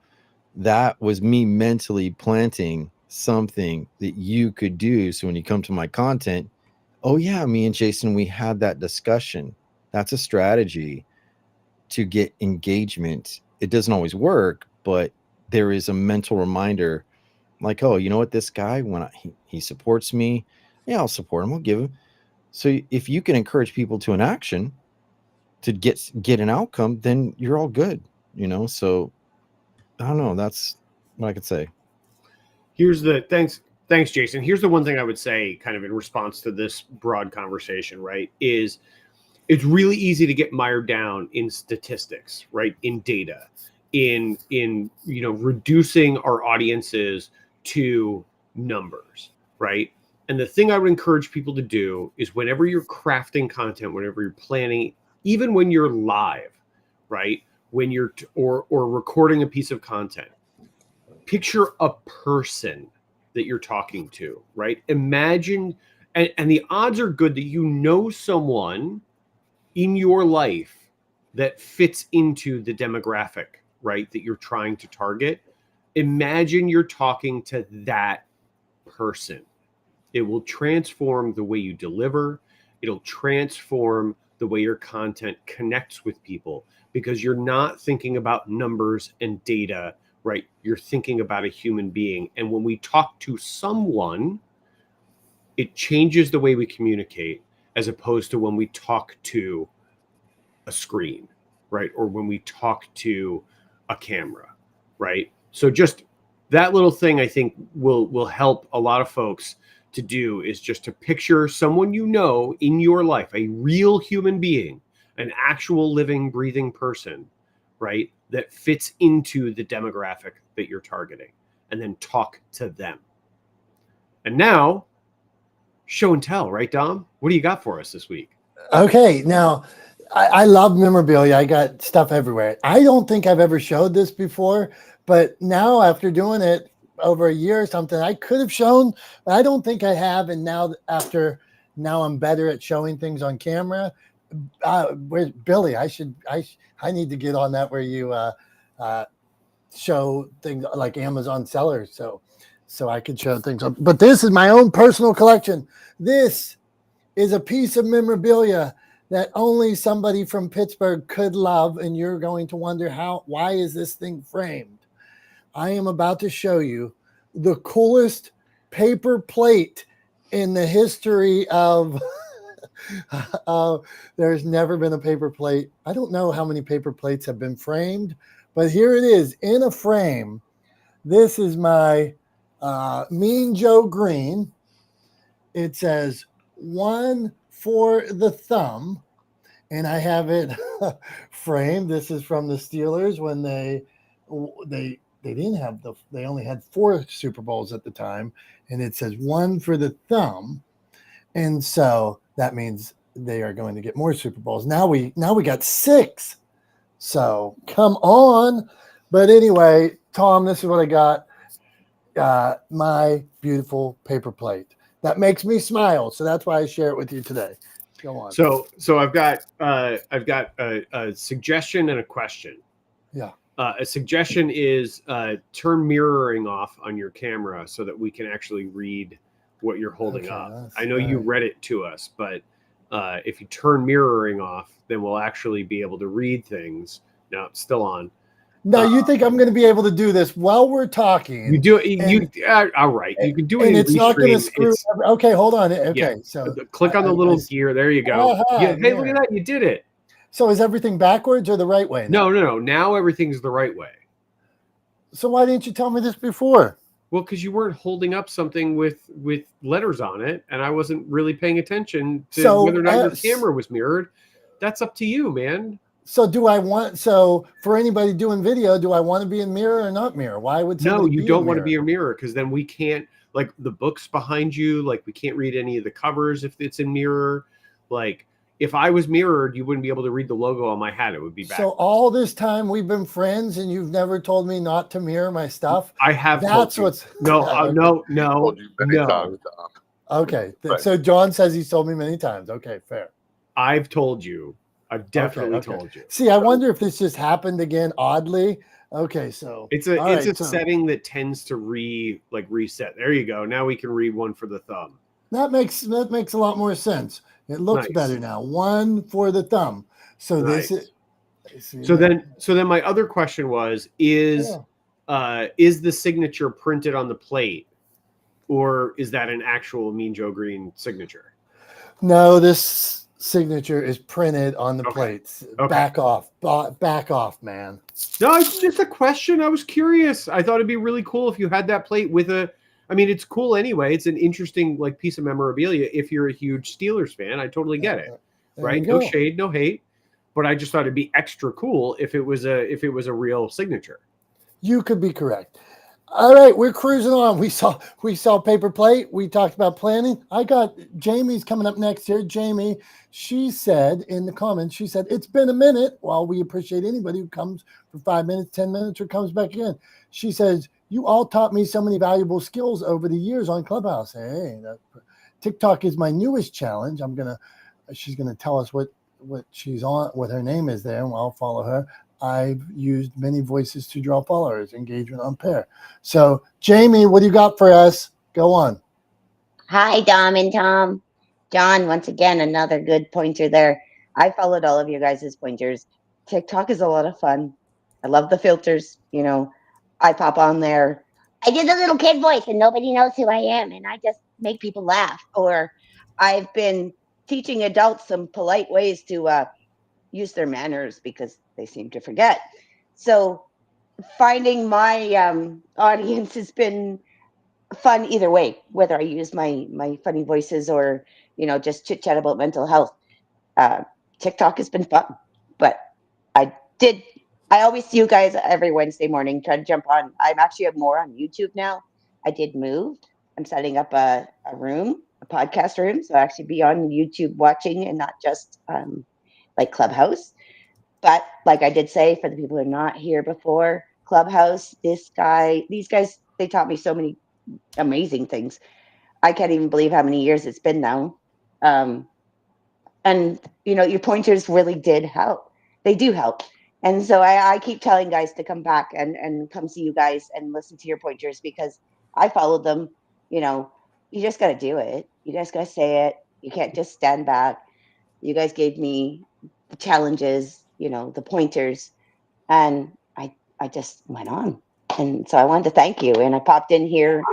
that was me mentally planting something that you could do. So when you come to my content, oh yeah, me and Jason, we had that discussion. That's a strategy to get engagement. It doesn't always work, but there is a mental reminder. Like, oh, you know what? This guy, when he supports me, yeah, I'll support him. I'll give him. So if you can encourage people to an action to get an outcome, then you're all good, So I don't know. That's what I could say. Thanks, Jason. Here's the one thing I would say, kind of in response to this broad conversation, right? Is it's really easy to get mired down in statistics, right? In data, in reducing our audiences to numbers, right? And the thing I would encourage people to do is, whenever you're crafting content, whenever you're planning, even when you're live, right? When you're or recording a piece of content, picture a person that you're talking to, right? Imagine, and the odds are good that someone in your life that fits into the demographic, right, that you're trying to target. Imagine you're talking to that person. It will transform the way you deliver. It'll transform the way your content connects with people, because you're not thinking about numbers and data, right? You're thinking about a human being. And when we talk to someone, it changes the way we communicate, as opposed to when we talk to a screen, right? Or when we talk to a camera, right? So just that little thing, I think, will help a lot of folks to do, is just to picture someone in your life, a real human being, an actual living, breathing person, right? That fits into the demographic that you're targeting, and then talk to them. And now, show and tell, right, Dom? What do you got for us this week? Okay, now I love memorabilia. I got stuff everywhere. I don't think I've ever showed this before, but now after doing it over a year or something, I could have shown, but I don't think I have. And now I'm better at showing things on camera. Where's Billy? I need to get on that where you show things like Amazon sellers, so I could show things. But this is my own personal collection. This is a piece of memorabilia that only somebody from Pittsburgh could love, and you're going to wonder why is this thing framed? I am about to show you the coolest paper plate in the history of there's never been a paper plate. I don't know how many paper plates have been framed, but here it is in a frame. This is my Mean Joe Green. It says one for the thumb, and I have it framed. This is from the Steelers when they didn't have they only had 4 Super Bowls at the time, and it says one for the thumb, and so that means they are going to get more Super Bowls. Now we got 6. So come on. But anyway, Tom, this is what I got. My beautiful paper plate that makes me smile. So that's why I share it with you today. Go on. So I've got a suggestion and a question. Yeah. A suggestion is turn mirroring off on your camera so that we can actually read what you're holding up. I know you read it to us, but if you turn mirroring off, then we'll actually be able to read things. No, it's still on. Now you think I'm going to be able to do this while we're talking? You do it. All right, you can do it. And in it's not going to screw. Okay, hold on. Okay, yeah. So click on the little gear. There you go. Hey, look at that! You did it. So is everything backwards or the right way? No. Now everything's the right way. So why didn't you tell me this before? Well, because you weren't holding up something with letters on it, and I wasn't really paying attention to whether or not your camera was mirrored. That's up to you, man. So for anybody doing video, do I want to be in mirror or not mirror? Why would somebody you don't want to be a mirror, because then we can't, like, the books behind you, like, we can't read any of the covers if it's in mirror. Like, if I was mirrored, you wouldn't be able to read the logo on my hat. It would be back. So all this time we've been friends and you've never told me not to mirror my stuff? I have. That's what's no. Okay. Right. So John says he's told me many times. Okay, fair. I've told you. I've definitely told you. See, I wonder if this just happened again oddly. Okay, so it's a setting that tends to reset. There you go. Now we can read one for the thumb. That makes a lot more sense. It looks better now. One for the thumb. So this is. So then my other question was, is the signature printed on the plate, or is that an actual Mean Joe Green signature? No, this signature is printed on the plates. Okay. Back off, man. No, it's just a question. I was curious. I thought it'd be really cool if you had that plate with it's cool anyway. It's an interesting piece of memorabilia if you're a huge Steelers fan. I totally get it. Right? No shade, no hate. But I just thought it'd be extra cool if it was a real signature. You could be correct. All right, we're cruising on. We saw paper plate. We talked about planning. I got Jamie's coming up next here. Jamie, she said in the comments, she said, it's been a minute. Well, we appreciate anybody who comes for 5 minutes, 10 minutes, or comes back again. She says, you all taught me so many valuable skills over the years on Clubhouse. Hey, TikTok is my newest challenge. She's gonna tell us what she's on, what her name is there, and I'll follow her. I've used many voices to draw followers, engagement on pair. So, Jamie, what do you got for us? Go on. Hi, Dom and Tom. John, once again, another good pointer there. I followed all of your guys' pointers. TikTok is a lot of fun. I love the filters. I pop on there. I did a little kid voice and nobody knows who I am, and I just make people laugh. Or I've been teaching adults some polite ways to use their manners because they seem to forget. So finding my audience has been fun either way, whether I use my funny voices or just chit chat about mental health. TikTok has been fun, but I always see you guys every Wednesday morning. Try to jump on. I'm actually more on YouTube now. I did move, I'm setting up a room, a podcast room. So I'll actually be on YouTube watching and not just like Clubhouse. But like I did say, for the people who are not here before Clubhouse, these guys, they taught me so many amazing things. I can't even believe how many years it's been now. And your pointers really did help. They do help. And so I keep telling guys to come back and come see you guys and listen to your pointers, because I followed them. You just got to do it. You guys got to say it. You can't just stand back. You guys gave me the challenges, the pointers, and I just went on. And so I wanted to thank you. And I popped in here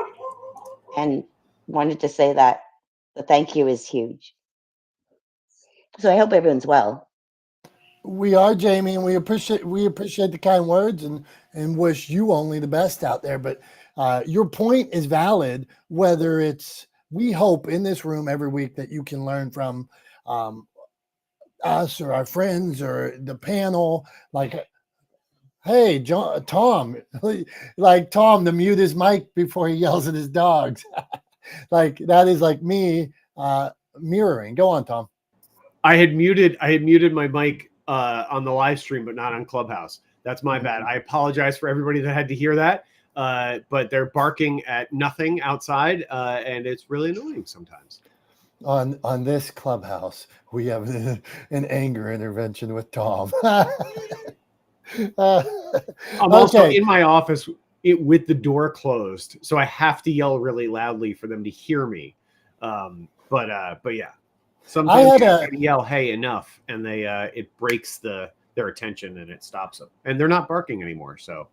and wanted to say that the thank you is huge. So I hope everyone's well. We are, Jamie, and we appreciate the kind words and wish you only the best out there. But your point is valid. Whether it's, we hope in this room every week that you can learn from us or our friends or the panel. Like, hey, Tom, like Tom to mute his mic before he yells at his dogs. Like that is like me mirroring. Go on, Tom. I had muted my mic on the live stream, but not on Clubhouse. That's my bad. I apologize for everybody that had to hear that. But they're barking at nothing outside, and it's really annoying sometimes. On this Clubhouse, we have an anger intervention with Tom. I'm also in my office with the door closed, so I have to yell really loudly for them to hear me. But yeah. Sometimes I yell, "Hey, enough!" and they it breaks their attention and it stops them, and they're not barking anymore. So,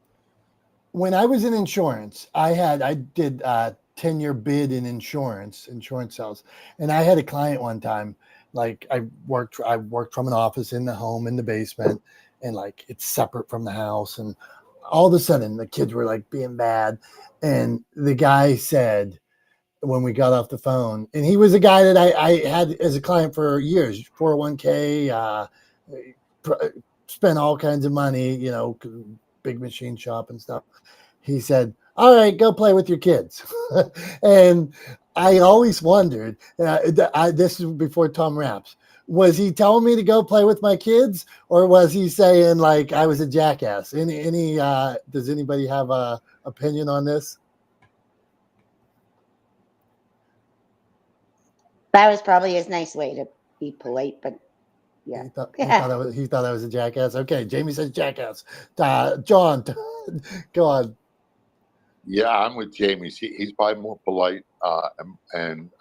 when I was in insurance, I did 10-year bid in insurance sales, and I had a client one time. Like I worked from an office in the home in the basement, and like it's separate from the house, and all of a sudden the kids were like being bad, and the guy said, when we got off the phone, and he was a guy that I had as a client for years, 401k, spent all kinds of money, big machine shop and stuff. He said, all right, go play with your kids. And I always wondered, this is before Tom Raps, was he telling me to go play with my kids, or was he saying like I was a jackass? Does anybody have a opinion on this? That was probably his nice way to be polite, but yeah. He thought I was a jackass. Okay, Jamie says jackass. John, go on. Yeah, I'm with Jamie. He's probably more polite and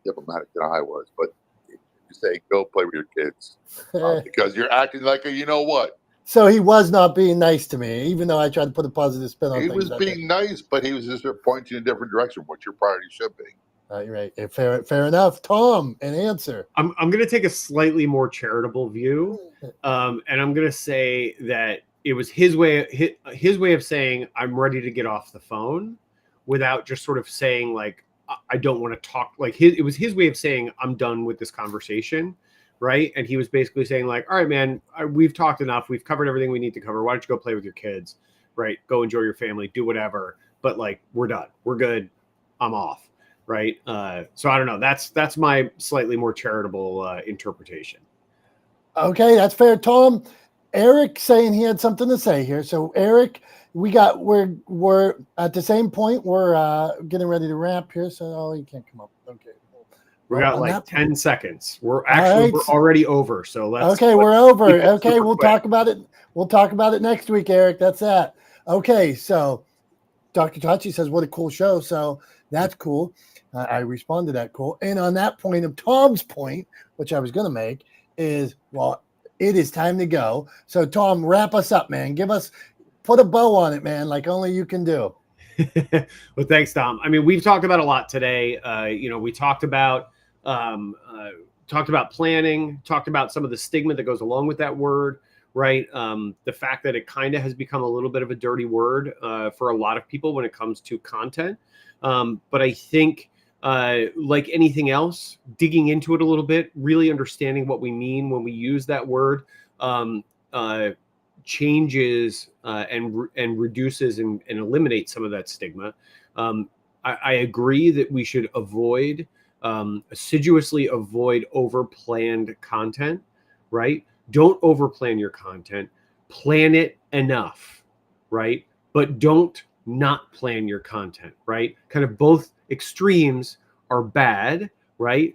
diplomatic than I was. But you say go play with your kids because you're acting like a what. So he was not being nice to me, even though I tried to put a positive spin on things. He was being nice, but he was just pointing in a different direction, what your priority should be. You're right. Fair enough. Tom, an answer. I'm going to take a slightly more charitable view, and I'm going to say that it was his way of saying I'm ready to get off the phone, without just sort of saying like I don't want to talk. Like it was his way of saying I'm done with this conversation, right? And he was basically saying like, all right, man, we've talked enough. We've covered everything we need to cover. Why don't you go play with your kids, right? Go enjoy your family, do whatever. But like we're done. We're good. I'm off. Right. So I don't know. That's my slightly more charitable interpretation. Okay, that's fair. Tom, Eric saying he had something to say here. So Eric, we're at the same point. We're getting ready to wrap here. So he can't come up. Okay. We got like 10 seconds. We're already over. So we're over. Okay, we'll talk about it. We'll talk about it next week, Eric. That's that. Okay, so Dr. Tachi says, what a cool show. So that's cool. I respond to that cool. And on that point of Tom's point, which I was going to make, is, well, it is time to go. So Tom, wrap us up, man. Put a bow on it, man, like only you can do. Well, thanks, Tom. I mean, we've talked about a lot today. We talked about planning, talked about some of the stigma that goes along with that word, right? The fact that it kind of has become a little bit of a dirty word for a lot of people when it comes to content. But I think like anything else, digging into it a little bit, really understanding what we mean when we use that word changes and reduces and eliminates some of that stigma. I agree that we should avoid, assiduously avoid over-planned content, right? Don't over-plan your content. Plan it enough, right? But don't not plan your content, right? Kind of both extremes are bad, right?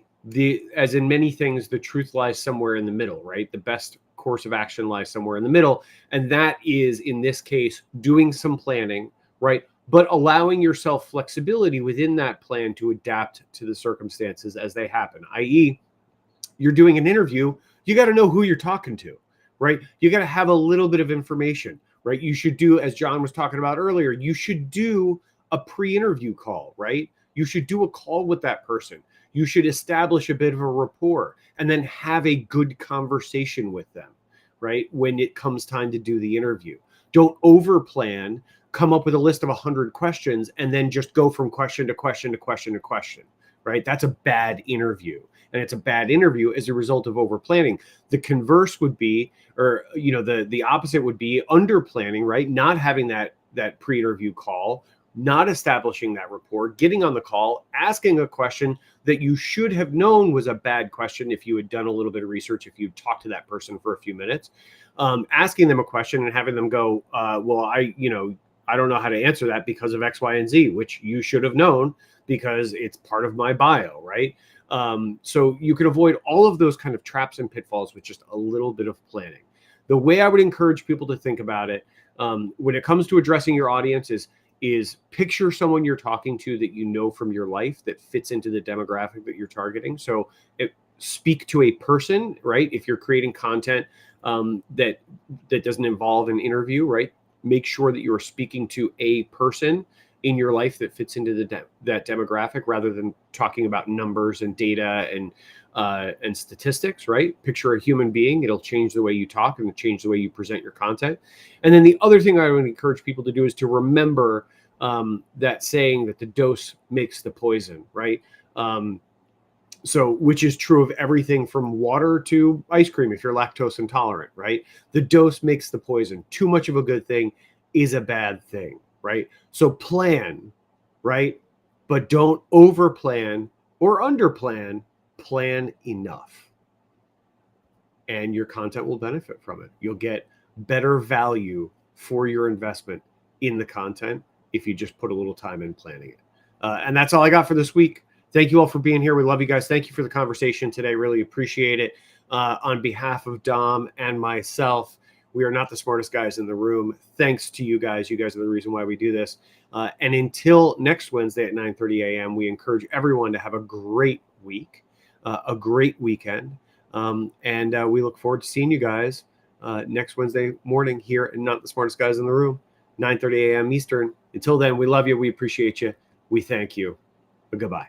As in many things, the truth lies somewhere in the middle, right? The best course of action lies somewhere in the middle. And that is, in this case, doing some planning, right? But allowing yourself flexibility within that plan to adapt to the circumstances as they happen, i.e., you're doing an interview, you got to know who you're talking to, right? You got to have a little bit of information, right? You should do, as John was talking about earlier, you should do a pre-interview call, right? You should do a call with that person. You should establish a bit of a rapport and then have a good conversation with them, right? When it comes time to do the interview. Don't over-plan, come up with a list of 100 questions and then just go from question to question to question to question, right? That's a bad interview. And it's a bad interview as a result of over planning. The converse would be, or the opposite would be under planning, right? Not having that pre-interview call, not establishing that rapport, getting on the call, asking a question that you should have known was a bad question if you had done a little bit of research, if you talked to that person for a few minutes, asking them a question and having them go, well, I don't know how to answer that because of X, Y, and Z, which you should have known because it's part of my bio, right? So you can avoid all of those kind of traps and pitfalls with just a little bit of planning. The way I would encourage people to think about it when it comes to addressing your audience is picture someone you're talking to that you know from your life that fits into the demographic that you're targeting. So speak to a person, right? If you're creating content that doesn't involve an interview, right? Make sure that you're speaking to a person in your life that fits into that demographic rather than talking about numbers and data and statistics, right? Picture a human being. It'll change the way you talk and change the way you present your content. And then the other thing I would encourage people to do is to remember that saying that the dose makes the poison, right? So, which is true of everything from water to ice cream if you're lactose intolerant, right? The dose makes the poison. Too much of a good thing is a bad thing, right? So plan, right? But don't over plan or under plan. Plan enough. And your content will benefit from it. You'll get better value for your investment in the content if you just put a little time in planning it. And that's all I got for this week. Thank you all for being here. We love you guys. Thank you for the conversation today. Really appreciate it. On behalf of Dom and myself, we are not the smartest guys in the room. Thanks to you guys. You guys are the reason why we do this. And until next Wednesday at 9:30 a.m., we encourage everyone to have a great week, a great weekend. And we look forward to seeing you guys next Wednesday morning here at Not the Smartest Guys in the Room, 9:30 a.m. Eastern. Until then, we love you. We appreciate you. We thank you. Goodbye.